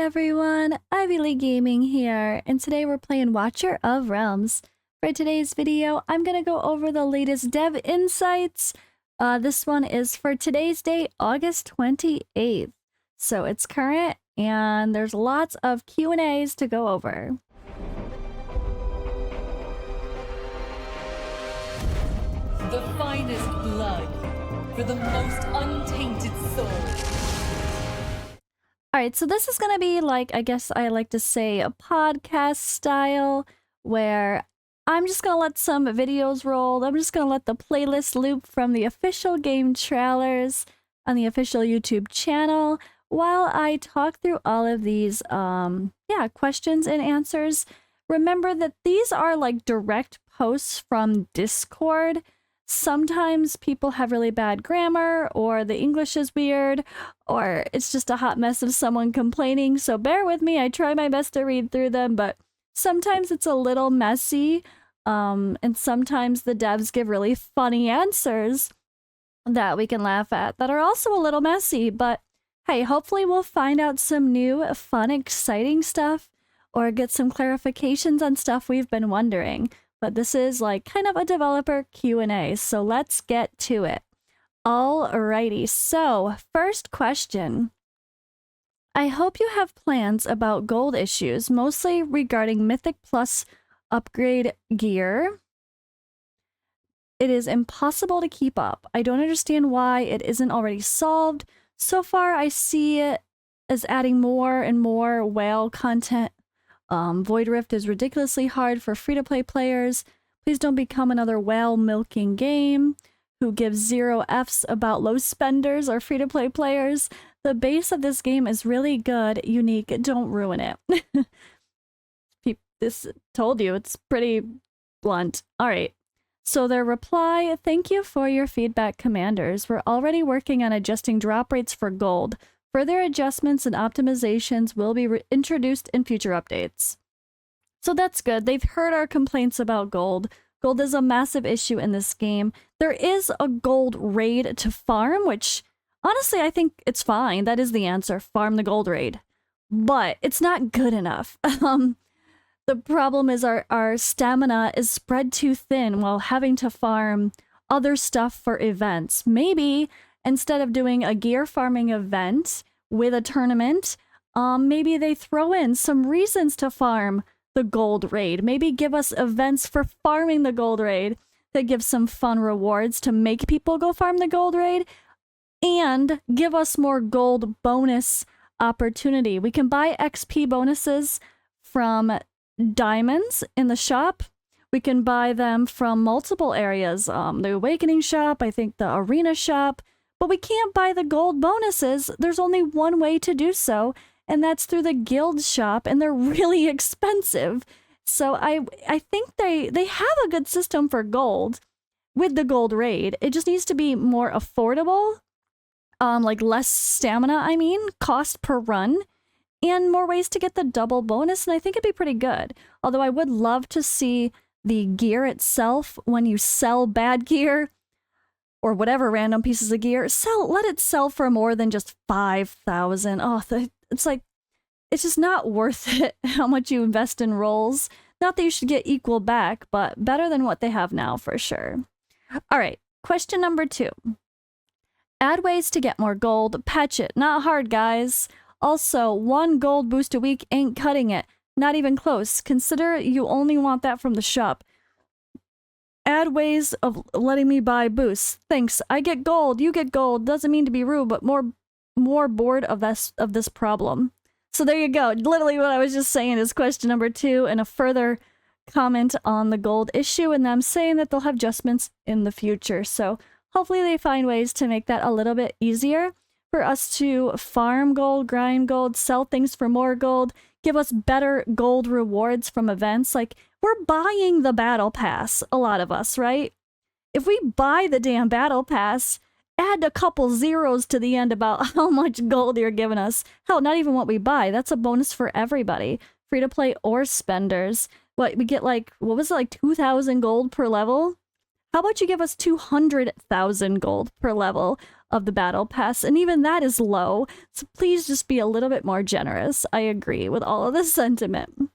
everyone, Ivy Lee Gaming here, and today we're playing Watcher of Realms. For today's video, I'm going to go over the latest dev insights. This one is for today's date, August 28th. So it's current, and there's lots of Q&As to go over. The finest blood for the most untainted soul. Alright, so this is going to be like, I guess I like to say, a podcast style, where I'm just going to let some videos roll. I'm just going to let the playlist loop from the official game trailers on the official YouTube channel while I talk through all of these, questions and answers. Remember that these are like direct posts from Discord. Sometimes people have really bad grammar, or the English is weird, or it's just a hot mess of someone complaining, so bear with me. I try my best to read through them, but sometimes it's a little messy, and sometimes the devs give really funny answers that we can laugh at that are also a little messy, but hey, hopefully we'll find out some new, fun, exciting stuff, or get some clarifications on stuff we've been wondering. But this is like kind of a developer Q&A, so let's get to it. Alrighty, so first question. I hope you have plans about gold issues, mostly regarding Mythic Plus upgrade gear. It is impossible to keep up. I don't understand why it isn't already solved. So far, I see it as adding more and more whale content. Void Rift is ridiculously hard for free-to-play players. Please don't become another whale-milking game who gives 0 Fs about low spenders or free-to-play players. The base of this game is really good, unique. Don't ruin it. This told you, it's pretty blunt. Alright, so their reply, thank you for your feedback, commanders. We're already working on adjusting drop rates for gold. Further adjustments and optimizations will be introduced in future updates. So that's good. They've heard our complaints about gold. Gold is a massive issue in this game. There is a gold raid to farm, which honestly I think it's fine. That is the answer. Farm the gold raid. But it's not good enough. The problem is our stamina is spread too thin while having to farm other stuff for events. Maybe instead of doing a gear farming event with a tournament, maybe they throw in some reasons to farm the gold raid. Maybe give us events for farming the gold raid that give some fun rewards to make people go farm the gold raid, and give us more gold bonus opportunity. We can buy XP bonuses from diamonds in the shop. We can buy them from multiple areas. The Awakening shop, I think the Arena shop. But we can't buy the gold bonuses. There's only one way to do so, and that's through the guild shop, and they're really expensive. So I think they have a good system for gold with the gold raid. It just needs to be more affordable, like less stamina, cost per run, and more ways to get the double bonus, and I think it'd be pretty good. Although I would love to see the gear itself, when you sell bad gear, or whatever random pieces of gear, let it sell for more than just 5,000. Oh, it's like, it's just not worth it how much you invest in rolls. Not that you should get equal back, but better than what they have now for sure. All right, question number 2. Add ways to get more gold, patch it. Not hard, guys. Also, 1 gold boost a week ain't cutting it. Not even close. Consider you only want that from the shop. Add ways of letting me buy boosts. Thanks. I get gold. You get gold. Doesn't mean to be rude, but more bored of this problem. So there you go. Literally what I was just saying is question number 2, and a further comment on the gold issue, and them saying that they'll have adjustments in the future. So hopefully they find ways to make that a little bit easier for us to farm gold, grind gold, sell things for more gold, give us better gold rewards from events. Like, we're buying the battle pass, a lot of us, right? If we buy the damn battle pass, add a couple zeros to the end about how much gold you're giving us. Hell, not even what we buy. That's a bonus for everybody, free to play or spenders. What we get, like, what was it, like 2,000 gold per level? How about you give us 200,000 gold per level? of the battle pass, and even that is low. So please just be a little bit more generous. I agree with all of this sentiment.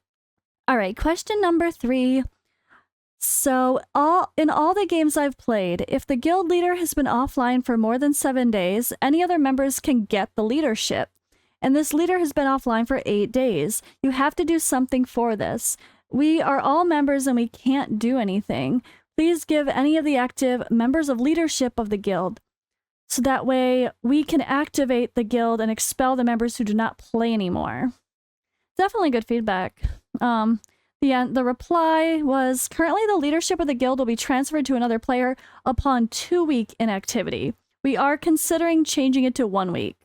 All right, question number 3. So, in all the games I've played, if the guild leader has been offline for more than 7 days, any other members can get the leadership. And this leader has been offline for 8 days. You have to do something for this. We are all members and we can't do anything. Please give any of the active members of leadership of the guild, so that way we can activate the guild and expel the members who do not play anymore. Definitely good feedback. The reply was, currently the leadership of the guild will be transferred to another player upon 2-week inactivity. We are considering changing it to 1 week.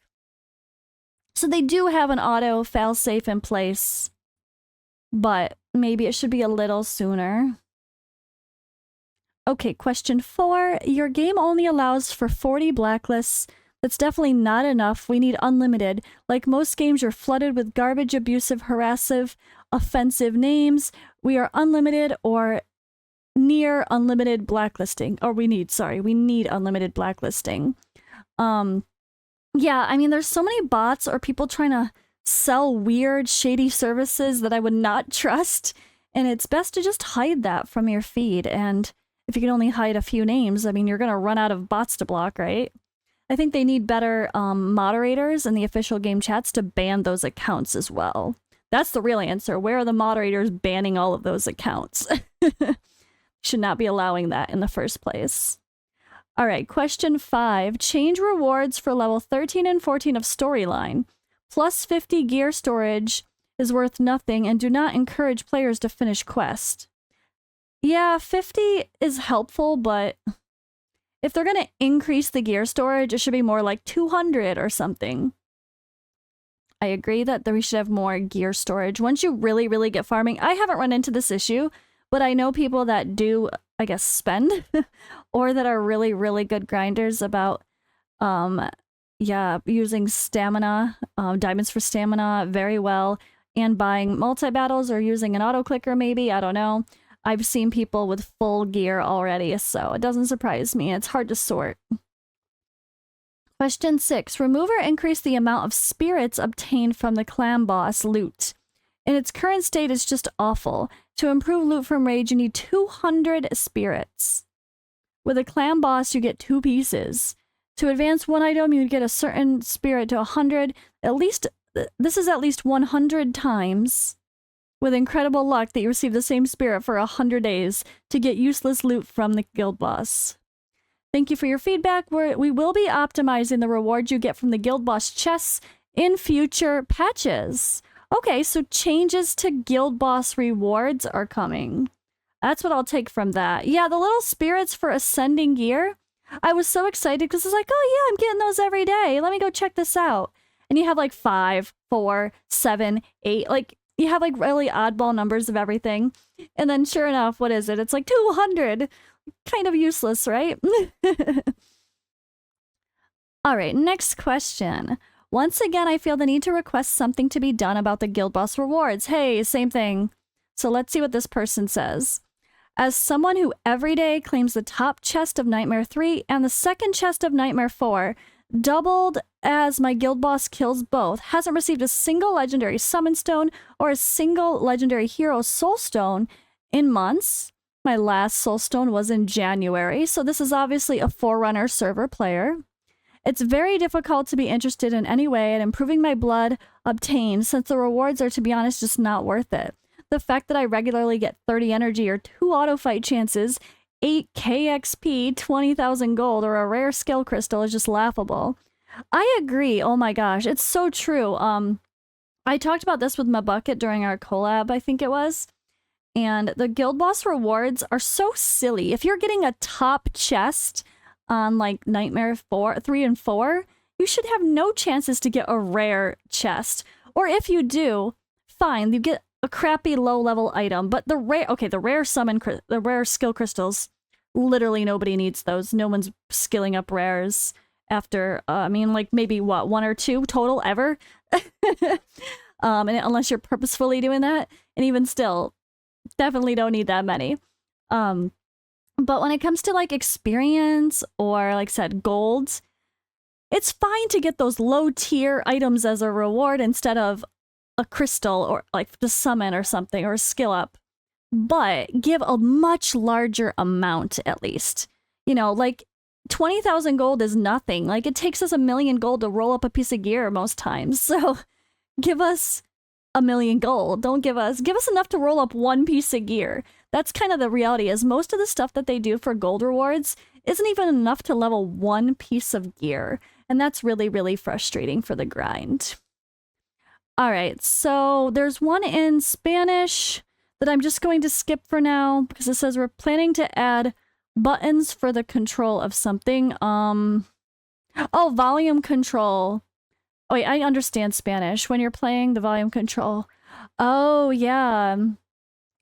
So they do have an auto failsafe in place, but maybe it should be a little sooner. Okay, question 4. Your game only allows for 40 blacklists. That's definitely not enough. We need unlimited. Like most games, you're flooded with garbage, abusive, harassive, offensive names. We are unlimited or near unlimited blacklisting. Or we need unlimited blacklisting. Yeah, I mean, there's so many bots or people trying to sell weird, shady services that I would not trust. And it's best to just hide that from your feed. And if you can only hide a few names, I mean, you're going to run out of bots to block, right? I think they need better moderators in the official game chats to ban those accounts as well. That's the real answer. Where are the moderators banning all of those accounts? Should not be allowing that in the first place. All right, question 5. Change rewards for level 13 and 14 of storyline. Plus 50 gear storage is worth nothing and do not encourage players to finish quest. Yeah, 50 is helpful, but if they're going to increase the gear storage, it should be more like 200 or something. I agree that we should have more gear storage. Once you really, really get farming, I haven't run into this issue, but I know people that do, I guess, spend or that are really, really good grinders about, using stamina, diamonds for stamina very well, and buying multi-battles or using an auto-clicker maybe, I don't know. I've seen people with full gear already, so it doesn't surprise me. It's hard to sort. Question 6. Remove or increase the amount of spirits obtained from the clan boss loot. In its current state, it's just awful. To improve loot from rage, you need 200 spirits. With a clan boss, you get 2 pieces. To advance one item, you get a certain spirit to 100. This is at least 100 times. With incredible luck that you receive the same spirit for 100 days to get useless loot from the guild boss. Thank you for your feedback. We will be optimizing the rewards you get from the guild boss chests in future patches. Okay, so changes to guild boss rewards are coming. That's what I'll take from that. Yeah, the little spirits for ascending gear. I was so excited because it's like, oh yeah, I'm getting those every day. Let me go check this out. And you have like 5, 4, 7, 8, like you have like really oddball numbers of everything. And then sure enough, what is it? It's like 200. Kind of useless, right? All right, next question. Once again, I feel the need to request something to be done about the guild boss rewards. Hey, same thing. So let's see what this person says. As someone who every day claims the top chest of Nightmare 3 and the second chest of Nightmare 4, doubled as my guild boss kills both, hasn't received a single legendary summon stone or a single legendary hero soul stone in months. My last soul stone was in January, so this is obviously a Forerunner server player. It's very difficult to be interested in any way at improving my blood obtained, since the rewards are, to be honest, just not worth it. The fact that I regularly get 30 energy or 2 auto fight chances, 8 KXP, 20,000 gold, or a rare skill crystal is just laughable. I agree. Oh my gosh, it's so true. I talked about this with my bucket during our collab, I think it was. And the guild boss rewards are so silly. If you're getting a top chest on like Nightmare 3 and 4, you should have no chances to get a rare chest. Or if you do, fine, you get a crappy low-level item. But the rare skill crystals, literally nobody needs those. No one's skilling up rares after, like maybe what, 1 or 2 total ever? And unless you're purposefully doing that. And even still, definitely don't need that many. But when it comes to like experience or like I said, gold, It's fine to get those low tier items as a reward instead of a crystal or like the summon or something or a skill up, but give a much larger amount at least. You know, like 20,000 gold is nothing. Like it takes us 1,000,000 gold to roll up a piece of gear most times. So give us 1,000,000 gold. Don't give us enough to roll up one piece of gear. That's kind of the reality is most of the stuff that they do for gold rewards isn't even enough to level one piece of gear. And that's really, really frustrating for the grind. All right, so there's one in Spanish that I'm just going to skip for now because it says we're planning to add buttons for the control of something. Oh, volume control. Oh, wait, I understand Spanish. When you're playing the volume control. Oh, yeah.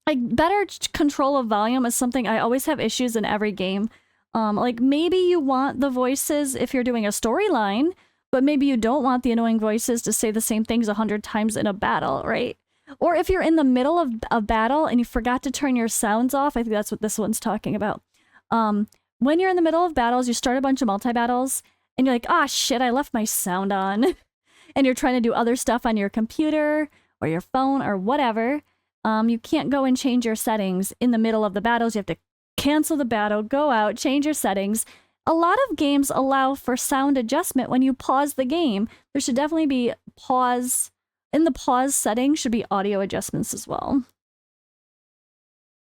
Like better control of volume is something I always have issues in every game. Like maybe you want the voices if you're doing a storyline, but maybe you don't want the annoying voices to say the same things 100 times in a battle, right? Or if you're in the middle of a battle and you forgot to turn your sounds off, I think that's what this one's talking about. When you're in the middle of battles, you start a bunch of multi-battles, and you're like, ah, shit, I left my sound on. And you're trying to do other stuff on your computer or your phone or whatever. You can't go and change your settings in the middle of the battles. You have to cancel the battle, go out, change your settings. A lot of games allow for sound adjustment when you pause the game. There should definitely be pause. In the pause setting should be audio adjustments as well.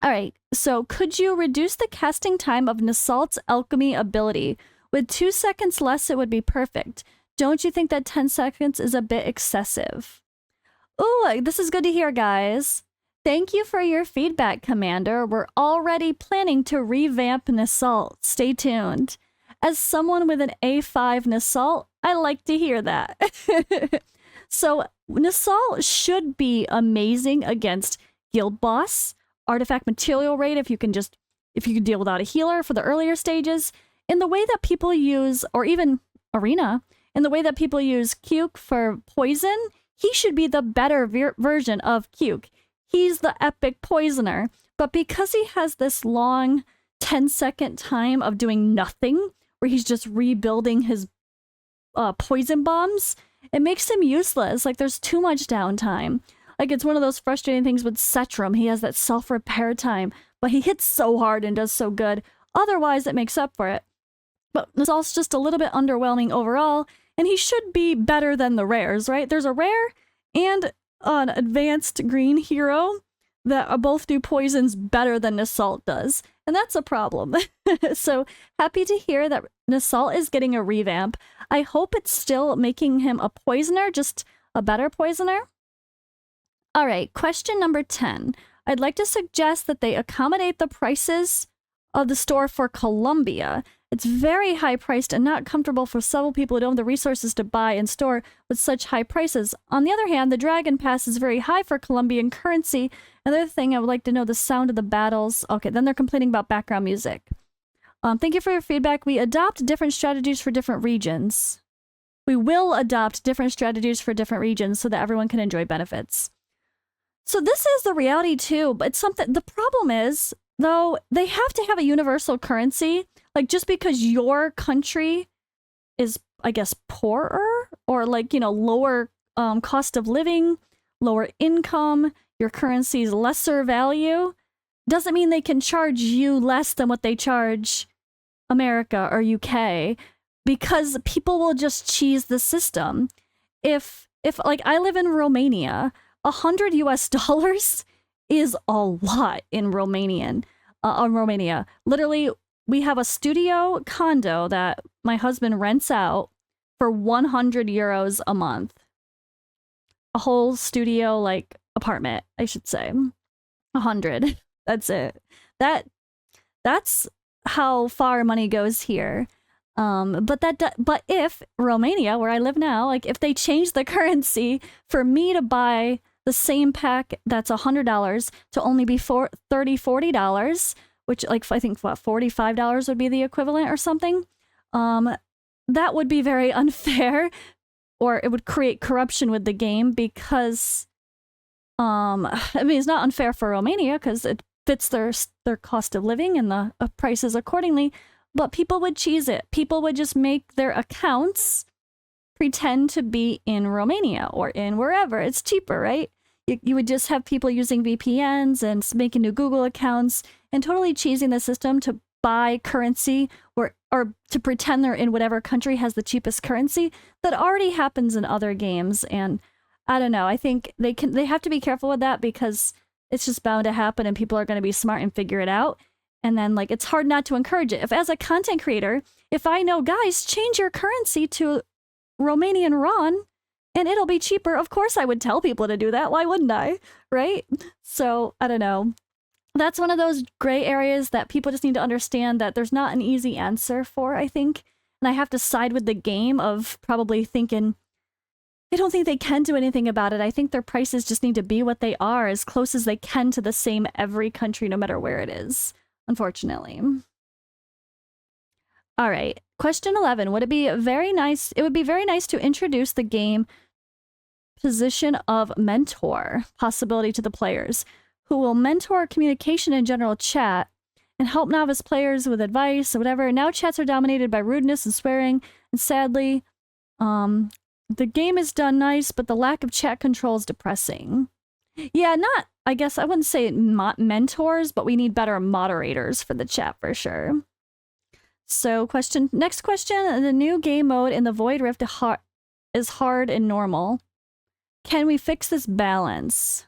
All right, so could you reduce the casting time of Nasalt's alchemy ability? With 2 seconds less, it would be perfect. Don't you think that 10 seconds is a bit excessive? Ooh, this is good to hear, guys. Thank you for your feedback, Commander. We're already planning to revamp Nasalt. Stay tuned. As someone with an A5 Nasalt, I like to hear that. So, Nasalt should be amazing against Guild Boss, Artifact Material Rate if you can deal without a healer for the earlier stages. In the way that people use, or even Arena, in the way that people use Cuke for poison, he should be the better version of Cuke. He's the epic poisoner. But because he has this long 10-second time of doing nothing, where he's just rebuilding his poison bombs, it makes him useless. Like, there's too much downtime. Like, it's one of those frustrating things with Setram. He has that self-repair time, but he hits so hard and does so good. Otherwise, it makes up for it. But Nasalt's just a little bit underwhelming overall, and he should be better than the rares, right? There's a rare and an advanced green hero that both do poisons better than Nasalt does. And that's a problem. So happy to hear that Nasalt is getting a revamp. I hope it's still making him a poisoner, just a better poisoner. All right, question number 10. I'd like to suggest that they accommodate the prices of the store for Colombia. It's very high priced and not comfortable for several people who don't have the resources to buy and store with such high prices. On the other hand, the Dragon Pass is very high for Colombian currency. Another thing, I would like to know the sound of the battles. Okay, then they're complaining about background music. Thank you for your feedback. We adopt different strategies for different regions. We will adopt different strategies for different regions so that everyone can enjoy benefits. So this is the reality too, but it's something, the problem is, though, they have to have a universal currency. Like, just because your country is, I guess, poorer or like, you know, lower cost of living, lower income, your currency's lesser value, doesn't mean they can charge you less than what they charge America or UK, because people will just cheese the system. If like, I live in Romania, $100 US is a lot in Romania. Literally, we have a studio condo that my husband rents out for 100 euros a month. A whole studio, like, apartment, I should say. 100. That's it. That's how far money goes here. But if Romania, where I live now, like, if they change the currency for me to buy the same pack that's $100 to only be $40, which, like, I think what, $45 would be the equivalent or something, that would be very unfair, or it would create corruption with the game because, I mean, it's not unfair for Romania because it fits their cost of living and the prices accordingly, but people would cheese it. People would just make their accounts pretend to be in Romania or in wherever. It's cheaper, right? You would just have people using VPNs and making new Google accounts and totally cheesing the system to buy currency or to pretend they're in whatever country has the cheapest currency. That already happens in other games, and I don't know. I think they have to be careful with that because it's just bound to happen and people are going to be smart and figure it out. And then like it's hard not to encourage it. If as a content creator, if I know, guys, change your currency to Romanian RON and it'll be cheaper, of course I would tell people to do that. Why wouldn't I? Right? So I don't know. That's one of those gray areas that people just need to understand that there's not an easy answer for, I think. And I have to side with the game of probably thinking, I don't think they can do anything about it. I think their prices just need to be what they are, as close as they can to the same every country, no matter where it is, unfortunately. All right, question 11. Would it be very nice? It would be very nice to introduce the game position of mentor possibility to the players, who will mentor communication in general chat and help novice players with advice or whatever. Now chats are dominated by rudeness and swearing, and sadly, the game is done nice, but the lack of chat control is depressing. Yeah, not, I guess I wouldn't say mentors, but we need better moderators for the chat for sure. So next question, the new game mode in the Void Rift is hard and normal. Can we fix this balance?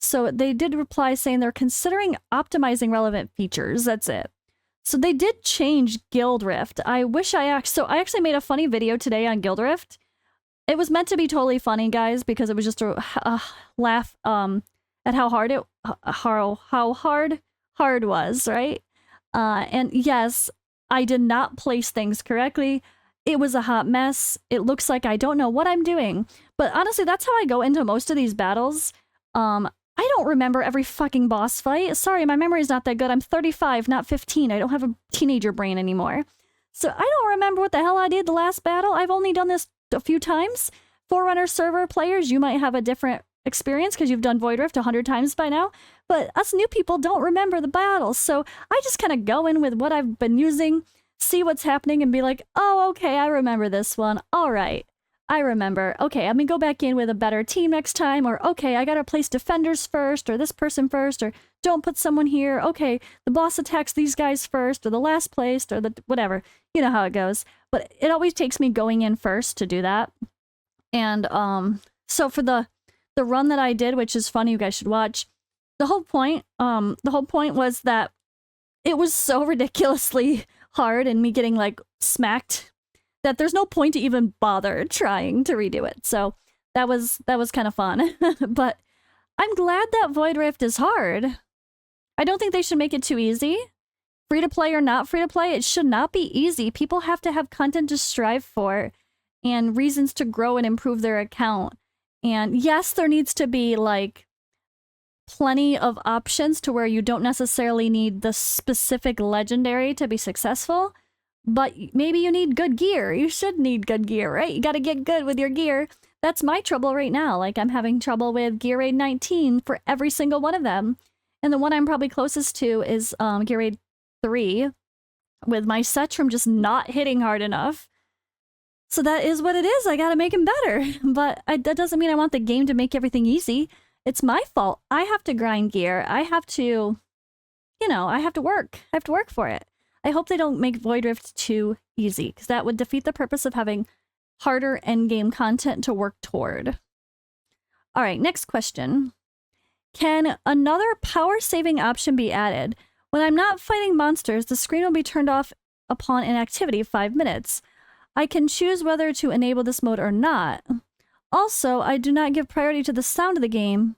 So they did reply saying they're considering optimizing relevant features. That's it. So they did change Guild Rift. I actually made a funny video today on Guild Rift. It was meant to be totally funny, guys, because it was just a laugh at how hard was, right? And yes, I did not place things correctly. It was a hot mess. It looks like I don't know what I'm doing. But honestly, that's how I go into most of these battles. I don't remember every fucking boss fight. Sorry, my memory's not that good. I'm 35, not 15. I don't have a teenager brain anymore. So I don't remember what the hell I did the last battle. I've only done this a few times. Forerunner server players, you might have a different experience because you've done Void Rift 100 times by now. But us new people don't remember the battles. So I just kind of go in with what I've been using, see what's happening, and be like, oh, okay, I remember this one. All right. I remember, okay, I'm gonna go back in with a better team next time, or okay, I gotta place defenders first, or this person first, or don't put someone here, okay, the boss attacks these guys first, or the last placed, or the whatever. You know how it goes. But it always takes me going in first to do that. And so for the run that I did, which is funny, you guys should watch, the whole point was that it was so ridiculously hard and me getting like smacked that there's no point to even bother trying to redo it. So that was kind of fun. But I'm glad that Void Rift is hard. I don't think they should make it too easy. Free to play or not free to play, it should not be easy. People have to have content to strive for and reasons to grow and improve their account. And yes, there needs to be like plenty of options to where you don't necessarily need the specific legendary to be successful. But maybe you need good gear. You should need good gear, right? You got to get good with your gear. That's my trouble right now. Like, I'm having trouble with Gear Raid 19 for every single one of them. And the one I'm probably closest to is Gear Raid 3, with my Setrum just not hitting hard enough. So that is what it is. I got to make him better. But that doesn't mean I want the game to make everything easy. It's my fault. I have to grind gear. I have to, I have to work. I have to work for it. I hope they don't make Void Rift too easy, because that would defeat the purpose of having harder endgame content to work toward. All right, next question. Can another power-saving option be added? When I'm not fighting monsters, the screen will be turned off upon inactivity of 5 minutes. I can choose whether to enable this mode or not. Also, I do not give priority to the sound of the game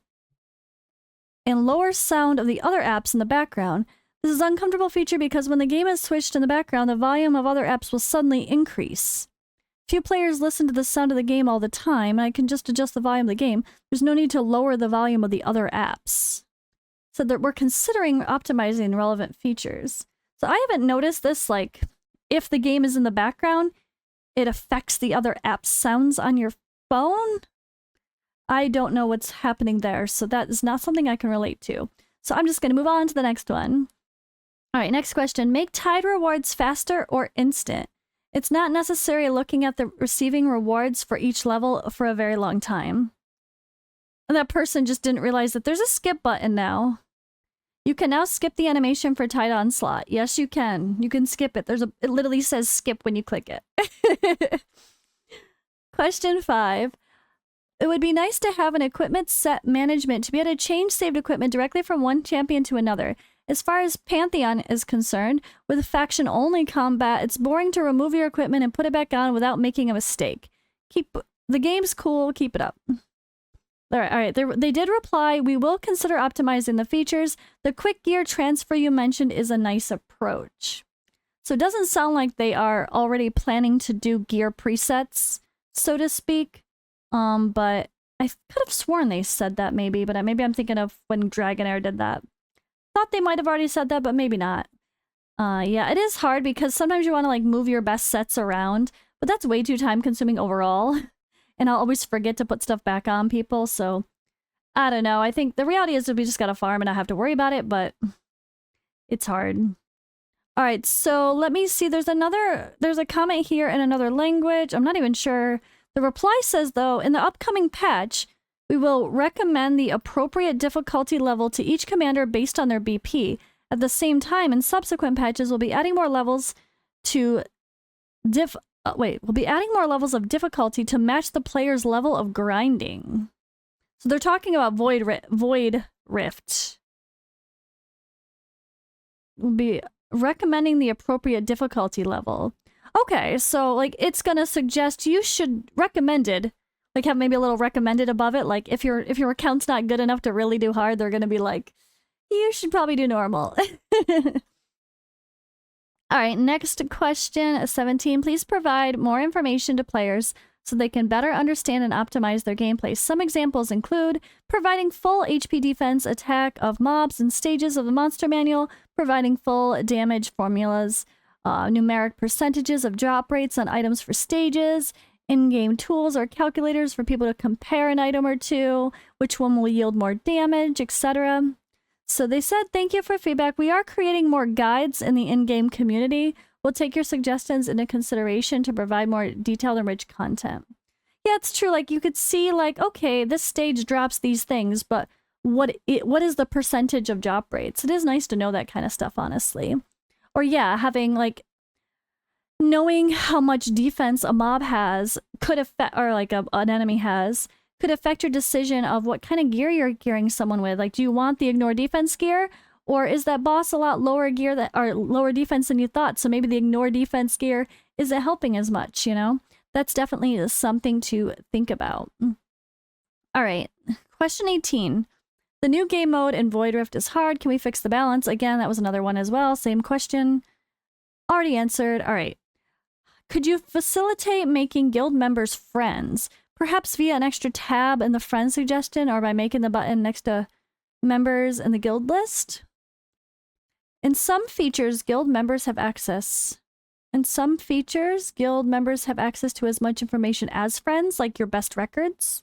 and lower sound of the other apps in the background. This is an uncomfortable feature because when the game is switched in the background, the volume of other apps will suddenly increase. Few players listen to the sound of the game all the time, and I can just adjust the volume of the game. There's no need to lower the volume of the other apps. So that we're considering optimizing relevant features. So I haven't noticed this, like, if the game is in the background, it affects the other app's sounds on your phone. I don't know what's happening there, so that is not something I can relate to. So I'm just going to move on to the next one. All right, next question. Make Tide rewards faster or instant. It's not necessary looking at the receiving rewards for each level for a very long time. And that person just didn't realize that there's a skip button now. You can now skip the animation for Tide Onslaught. Yes, you can. You can skip it. It literally says skip when you click it. Question 5. It would be nice to have an equipment set management to be able to change saved equipment directly from one champion to another. As far as Pantheon is concerned, with faction-only combat, it's boring to remove your equipment and put it back on without making a mistake. The game's cool, keep it up. All right. They did reply, we will consider optimizing the features. The quick gear transfer you mentioned is a nice approach. So it doesn't sound like they are already planning to do gear presets, so to speak. But I could have sworn they said that maybe, but maybe I'm thinking of when Dragonair did that. Thought they might have already said that, but maybe not. Yeah, it is hard because sometimes you want to like move your best sets around, but that's way too time consuming overall. And I'll always forget to put stuff back on people, so I don't know. I think the reality is that we just gotta farm and not have to worry about it, but it's hard. All right, so let me see. There's a comment here in another language. I'm not even sure. The reply says, though, in the upcoming patch, we will recommend the appropriate difficulty level to each commander based on their BP. At the same time, in subsequent patches, we'll be adding more levels to we'll be adding more levels of difficulty to match the player's level of grinding. So they're talking about Void Rift. We'll be recommending the appropriate difficulty level. Okay, so like it's gonna suggest you should recommended, like have maybe a little recommended above it. Like if your account's not good enough to really do hard, they're gonna be like, you should probably do normal. All right, next question, 17. Please provide more information to players so they can better understand and optimize their gameplay. Some examples include providing full HP defense attack of mobs and stages of the monster manual, providing full damage formulas, numeric percentages of drop rates on items for stages, in-game tools or calculators for people to compare an item or two, which one will yield more damage, etc. So they said, thank you for feedback. We are creating more guides in the in-game community. We'll take your suggestions into consideration to provide more detailed and rich content. Yeah, it's true. Like you could see like, okay, this stage drops these things, but what is the percentage of drop rates? It is nice to know that kind of stuff, honestly. Or yeah, having like knowing how much defense a mob has could affect, or like an enemy has, could affect your decision of what kind of gear you're gearing someone with. Like, do you want the ignore defense gear? Or is that boss a lot lower gear or lower defense than you thought? So maybe the ignore defense gear isn't helping as much, you know? That's definitely something to think about. All right, question 18. The new game mode in Void Rift is hard. Can we fix the balance? Again, that was another one as well. Same question. Already answered. All right. Could you facilitate making guild members friends? Perhaps via an extra tab in the friend suggestion or by making the button next to members in the guild list? In some features, guild members have access. In some features, guild members have access to as much information as friends, like your best records.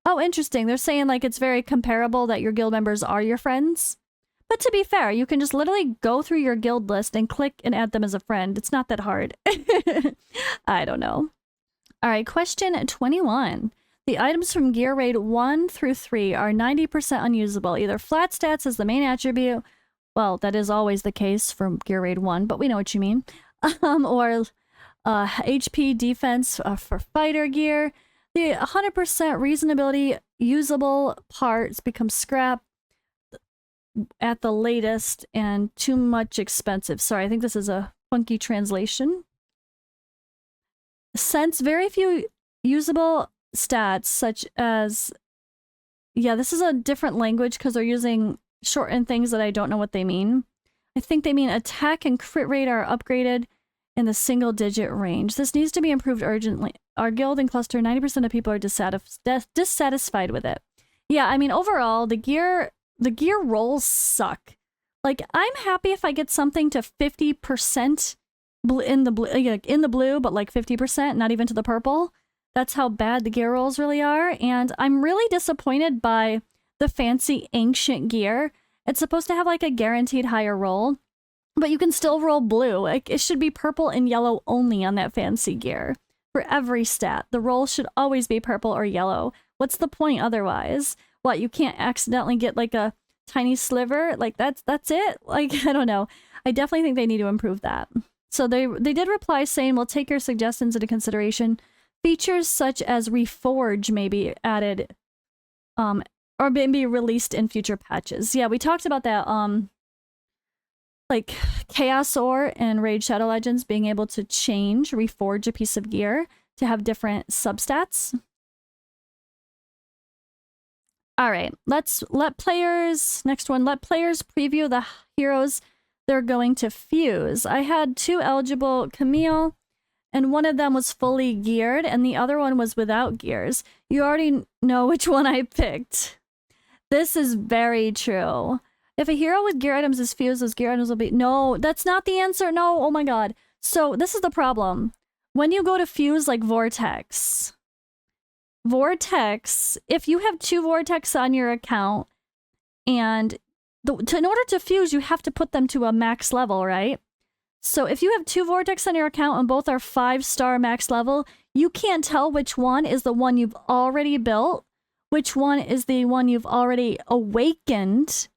Oh, interesting. They're saying like it's very comparable that your guild members are your friends. But to be fair, you can just literally go through your guild list and click and add them as a friend. It's not that hard. I don't know. All right, question 21. The items from Gear Raid 1 through 3 are 90% unusable. Either flat stats as the main attribute. Well, that is always the case for Gear Raid 1, but we know what you mean. Or HP defense for fighter gear. The 100% reasonability usable parts become scrap at the latest and too much expensive. Sorry, I think this is a funky translation. Since very few usable stats such as... Yeah, this is a different language because they're using shortened things that I don't know what they mean. I think they mean attack and crit rate are upgraded in the single-digit range. This needs to be improved urgently. Our guild and cluster, 90% of people are dissatisfied with it. Yeah, I mean, overall, the gear rolls suck. Like, I'm happy if I get something to 50% in the blue, but like 50%, not even to the purple. That's how bad the gear rolls really are. And I'm really disappointed by the fancy ancient gear. It's supposed to have like a guaranteed higher roll. But you can still roll blue. Like, it should be purple and yellow only on that fancy gear. For every stat, the roll should always be purple or yellow. What's the point otherwise? What, you can't accidentally get like a tiny sliver? Like that's it? Like, I don't know. I definitely think they need to improve that. So they did reply saying, we'll take your suggestions into consideration. Features such as Reforge may be added or maybe released in future patches. Yeah, we talked about that like Chaos Ore and Raid Shadow Legends being able to reforge a piece of gear to have different substats. All right, next one, let players preview the heroes they're going to fuse. I had 2 eligible Camille, and one of them was fully geared, and the other one was without gears. You already know which one I picked. This is very true. If a hero with gear items is fused, those gear items will be... No, that's not the answer. No, oh my god. So this is the problem. When you go to fuse like Vortex, if you have 2 Vortex on your account, and in order to fuse, you have to put them to a max level, right? So if you have 2 Vortex on your account and both are 5-star max level, you can't tell which one is the one you've already built, which one is the one you've already awakened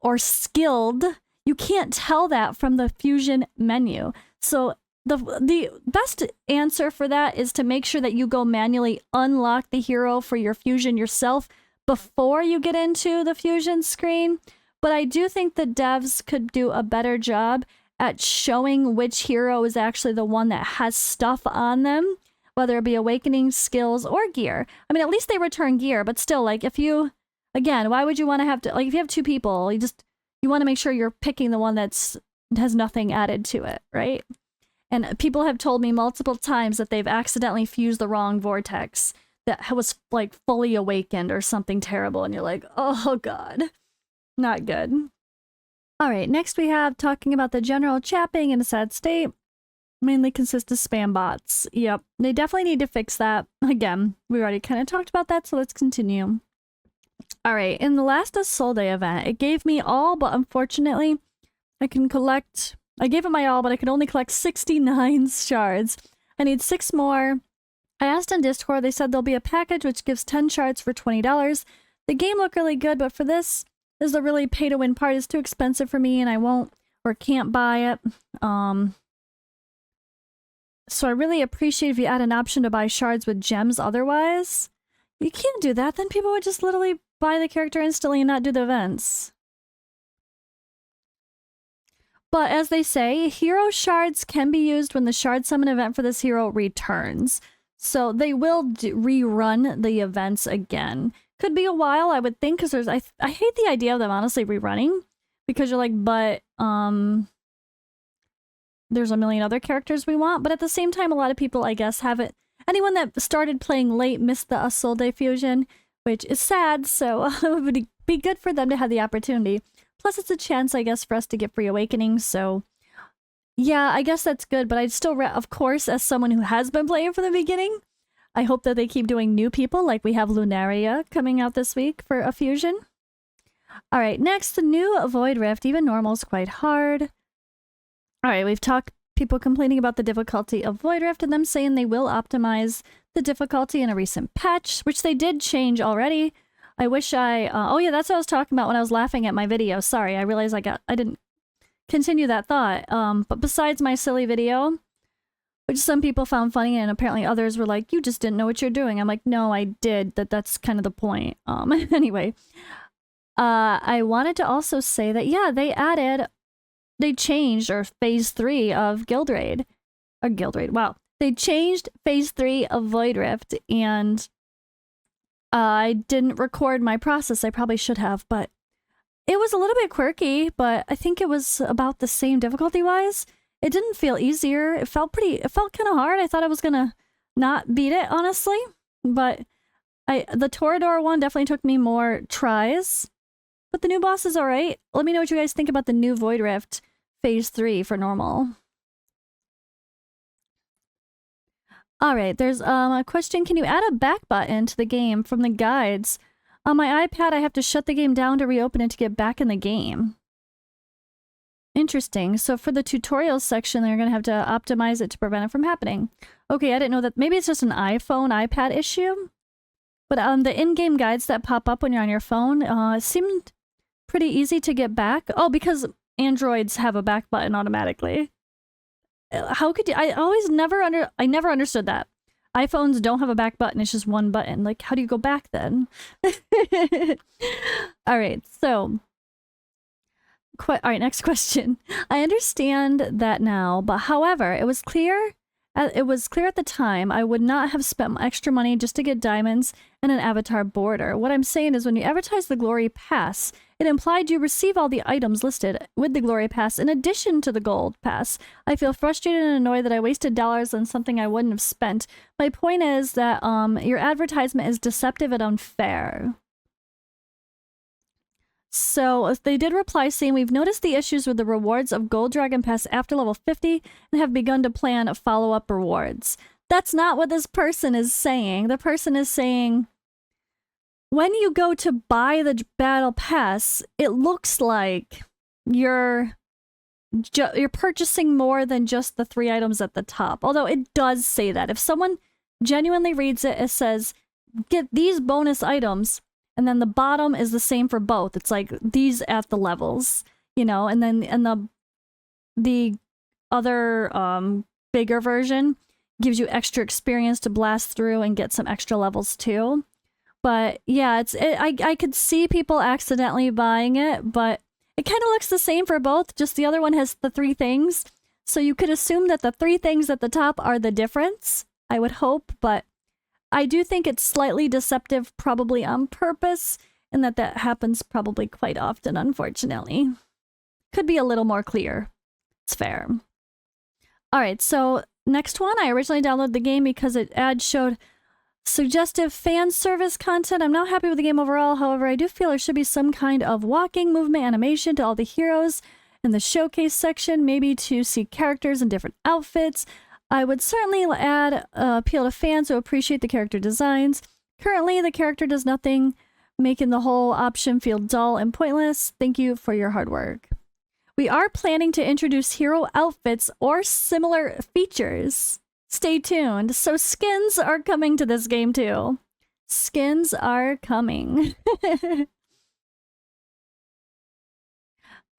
or skilled. You can't tell that from the fusion menu. So the best answer for that is to make sure that you go manually unlock the hero for your fusion yourself before you get into the fusion screen. But I do think the devs could do a better job at showing which hero is actually the one that has stuff on them, whether it be awakening, skills, or gear. I mean, at least they return gear, but still, like, if you... Again, why would you want to have to... Like, if you have 2 people, you want to make sure you're picking the one has nothing added to it, right? And people have told me multiple times that they've accidentally fused the wrong Vortex that was, like, fully awakened or something terrible, and you're like, oh god. Not good. Alright, next we have talking about the general chat being in a sad state. Mainly consists of spam bots. Yep, they definitely need to fix that. Again, we already kind of talked about that, so let's continue. Alright, in the last Isolde event, it gave me all, but unfortunately, I gave it my all, but I could only collect 69 shards. I need 6 more. I asked on Discord, they said there'll be a package which gives 10 shards for $20. The game looked really good, but for this is the really pay-to-win part. It's too expensive for me, and I won't or can't buy it. So I really appreciate if you add an option to buy shards with gems otherwise. You can't do that, then people would just literally buy the character instantly and not do the events. But as they say, hero shards can be used when the shard summon event for this hero returns. So they will rerun the events again. Could be a while, I would think, because I hate the idea of them honestly rerunning, because you're like, but there's a million other characters we want. But at the same time, a lot of people, I guess, haven't. Anyone that started playing late missed the Isolde fusion, which is sad. So it would be good for them to have the opportunity. Plus, it's a chance, I guess, for us to get free awakenings. So yeah, I guess that's good. But I'd still, of course, as someone who has been playing from the beginning, I hope that they keep doing new people, like we have Lunaria coming out this week for a fusion. Alright, next, the new Void Rift. Even normal is quite hard. Alright, we've talked people complaining about the difficulty of Void Rift and them saying they will optimize the difficulty in a recent patch, which they did change already. I wish oh yeah, that's what I was talking about when I was laughing at my video. Sorry, I realized I didn't continue that thought. But besides my silly video, which some people found funny, and apparently others were like, you just didn't know what you're doing. I'm like, no, I did. That's kind of the point. Anyway, I wanted to also say that, yeah, they changed, or phase 3 of Guildraid. Wow. They changed phase 3 of Void Rift, and I didn't record my process. I probably should have, but it was a little bit quirky, but I think it was about the same difficulty-wise. It didn't feel easier. It felt kind of hard. I thought I was gonna not beat it, honestly. But the Torador one definitely took me more tries. But the new boss is alright. Let me know what you guys think about the new Void Rift phase 3 for normal. Alright, there's a question. Can you add a back button to the game from the guides? On my iPad, I have to shut the game down to reopen it to get back in the game. Interesting. So for the tutorials section, they're going to have to optimize it to prevent it from happening. Okay, I didn't know that. Maybe it's just an iPhone, iPad issue. But the in-game guides that pop up when you're on your phone seemed pretty easy to get back. Oh, because Androids have a back button automatically. How could you? I never understood that. iPhones don't have a back button. It's just one button. Like, how do you go back then? All right, so... all right, next question. I understand that now, but however, it was clear at the time I would not have spent extra money just to get diamonds and an avatar border. What I'm saying is when you advertise the Glory Pass, it implied you receive all the items listed with the Glory Pass in addition to the Gold Pass. I feel frustrated and annoyed that I wasted dollars on something I wouldn't have spent. My point is that your advertisement is deceptive and unfair. So they did reply saying, we've noticed the issues with the rewards of Gold Dragon Pass after level 50 and have begun to plan follow-up rewards. That's not what this person is saying. The person is saying, when you go to buy the Battle Pass, it looks like you're purchasing more than just the 3 items at the top. Although it does say that. If someone genuinely reads it, it says, get these bonus items. And then the bottom is the same for both. It's like these at the levels, you know, and then the other bigger version gives you extra experience to blast through and get some extra levels too. But yeah, I could see people accidentally buying it, but it kind of looks the same for both. Just the other one has the 3 things. So you could assume that the 3 things at the top are the difference, I would hope, but I do think it's slightly deceptive, probably on purpose, and that happens probably quite often, unfortunately. Could be a little more clear. It's fair. Alright, so next one. I originally downloaded the game because ads showed suggestive fan service content. I'm not happy with the game overall, however, I do feel there should be some kind of walking, movement, animation to all the heroes in the showcase section, maybe to see characters in different outfits. I would certainly add appeal to fans who appreciate the character designs. Currently, the character does nothing, making the whole option feel dull and pointless. Thank you for your hard work. We are planning to introduce hero outfits or similar features. Stay tuned. So skins are coming to this game too. Skins are coming.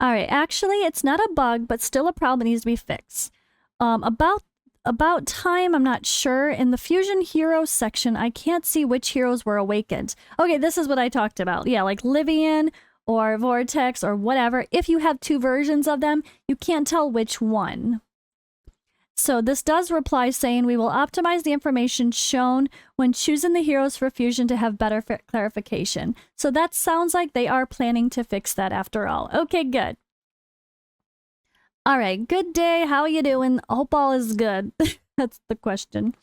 Alright, actually, it's not a bug, but still a problem that needs to be fixed. About time, I'm not sure. In the Fusion Hero section, I can't see which heroes were awakened. Okay, this is what I talked about. Yeah, like Livian or Vortex or whatever. If you have 2 versions of them, you can't tell which one. So this does reply saying, we will optimize the information shown when choosing the heroes for Fusion to have better clarification. So that sounds like they are planning to fix that after all. Okay, good. All right, good day. How you doing? Hope all is good. That's the question.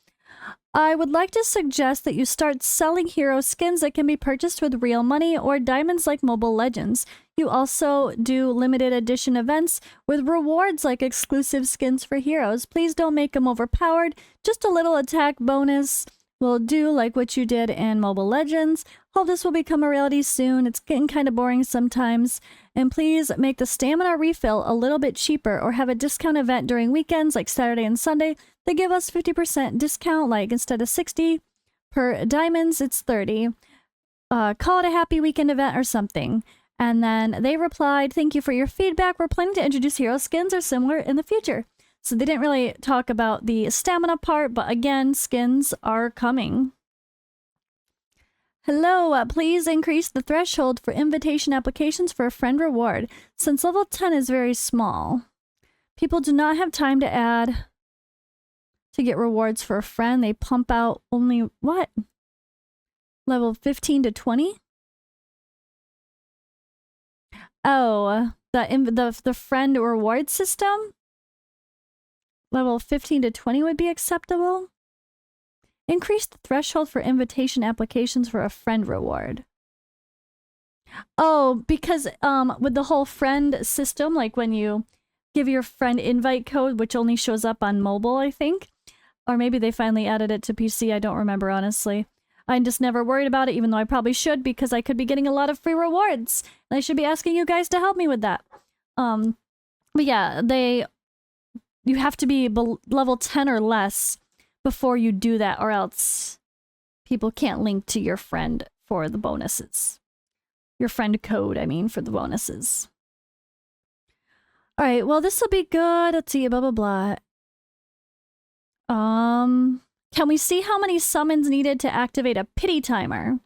I would like to suggest that you start selling hero skins that can be purchased with real money or diamonds like Mobile Legends. You also do limited edition events with rewards like exclusive skins for heroes. Please don't make them overpowered. Just a little attack bonus will do, like what you did in Mobile Legends. Hope this will become a reality soon. It's getting kind of boring sometimes. And please make the stamina refill a little bit cheaper or have a discount event during weekends like Saturday and Sunday. They give us 50% discount, like instead of 60 per diamonds, it's 30. Call it a happy weekend event or something. And then they replied, thank you for your feedback. We're planning to introduce hero skins or similar in the future. So they didn't really talk about the stamina part, but again, skins are coming. Hello, please increase the threshold for invitation applications for a friend reward, since level 10 is very small. People do not have time to get rewards for a friend. They pump out only, what? Level 15 to 20? Oh, the friend reward system? Level 15 to 20 would be acceptable? Increase the threshold for invitation applications for a friend reward. Oh, because with the whole friend system, like when you give your friend invite code, which only shows up on mobile, I think. Or maybe they finally added it to PC, I don't remember honestly. I just never worried about it, even though I probably should, because I could be getting a lot of free rewards. And I should be asking you guys to help me with that. But yeah, you have to be level 10 or less before you do that, or else people can't link to your friend for the bonuses. Your friend code, I mean, for the bonuses. All right, well, this will be good. Let's see, blah, blah, blah. Can we see how many summons needed to activate a pity timer?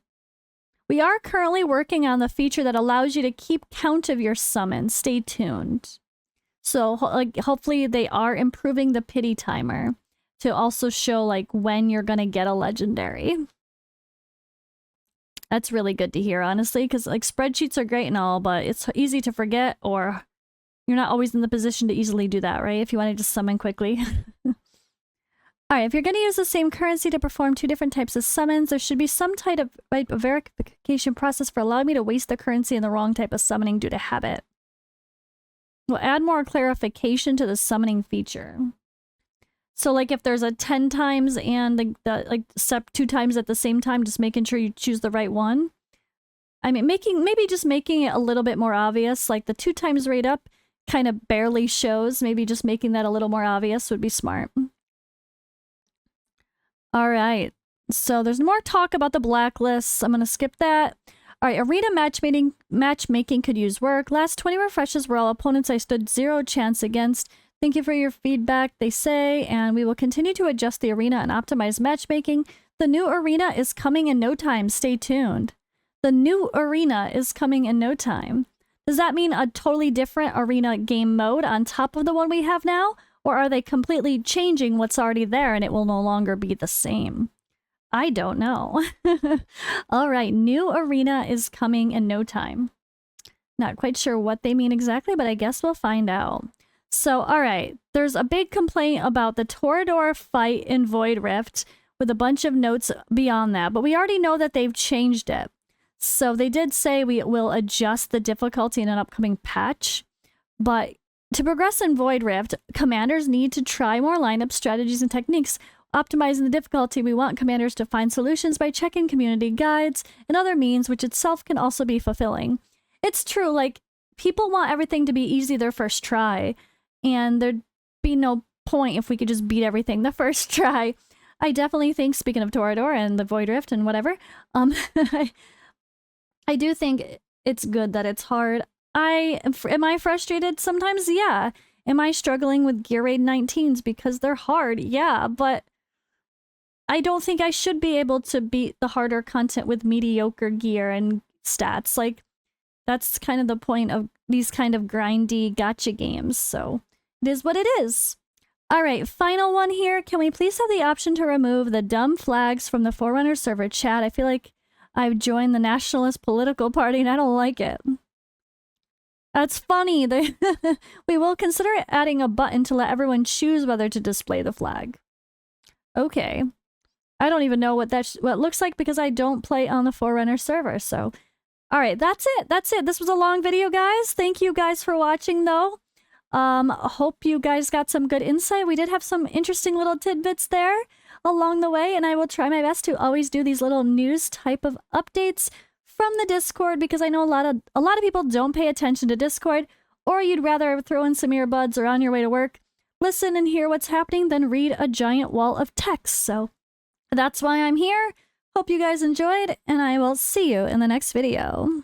We are currently working on the feature that allows you to keep count of your summons. Stay tuned. So, like, hopefully they are improving the pity timer to also show, like, when you're gonna get a legendary. That's really good to hear, honestly, because, like, spreadsheets are great and all, but it's easy to forget, or you're not always in the position to easily do that, right? If you want to just summon quickly. Alright, if you're going to use the same currency to perform 2 different types of summons, there should be some type of verification process for allowing me to waste the currency in the wrong type of summoning due to habit. We'll add more clarification to the summoning feature. So, like, if there's a 10 times and the 2 times at the same time, just making sure you choose the right one. I mean, maybe just making it a little bit more obvious, like the 2 times rate up kind of barely shows. Maybe just making that a little more obvious would be smart. All right, so there's more talk about the blacklists. I'm going to skip that. All right, arena matchmaking could use work. Last 20 refreshes were all opponents I stood 0 chance against. Thank you for your feedback, they say, and we will continue to adjust the arena and optimize matchmaking. The new arena is coming in no time. Stay tuned. The new arena is coming in no time. Does that mean a totally different arena game mode on top of the one we have now? Or are they completely changing what's already there and it will no longer be the same? I don't know. All right, new arena is coming in no time. Not quite sure what they mean exactly, but I guess we'll find out. So, all right, there's a big complaint about the Toradora fight in Void Rift with a bunch of notes beyond that, but we already know that they've changed it. So they did say we will adjust the difficulty in an upcoming patch, but to progress in Void Rift, commanders need to try more lineup strategies and techniques. Optimizing the difficulty, we want commanders to find solutions by checking community guides and other means, which itself can also be fulfilling. It's true, like, people want everything to be easy their first try, and there'd be no point if we could just beat everything the first try. I definitely think, speaking of Toradora and the Void Rift and whatever, I do think it's good that it's hard. Am I frustrated? Sometimes, yeah. Am I struggling with Gear Raid 19s because they're hard? Yeah, but I don't think I should be able to beat the harder content with mediocre gear and stats. Like, that's kind of the point of these kind of grindy gacha games, so it is what it is. Alright, final one here. Can we please have the option to remove the dumb flags from the Forerunner server chat? I feel like I've joined the nationalist political party and I don't like it. That's funny. We will consider adding a button to let everyone choose whether to display the flag. Okay. I don't even know what that looks like because I don't play on the Forerunner server, so... Alright, that's it. That's it. This was a long video, guys. Thank you guys for watching, though. Hope you guys got some good insight. We did have some interesting little tidbits there along the way, and I will try my best to always do these little news type of updates from the Discord, because I know a lot of people don't pay attention to Discord, or you'd rather throw in some earbuds or on your way to work, listen and hear what's happening than read a giant wall of text. So that's why I'm here. Hope you guys enjoyed, and I will see you in the next video.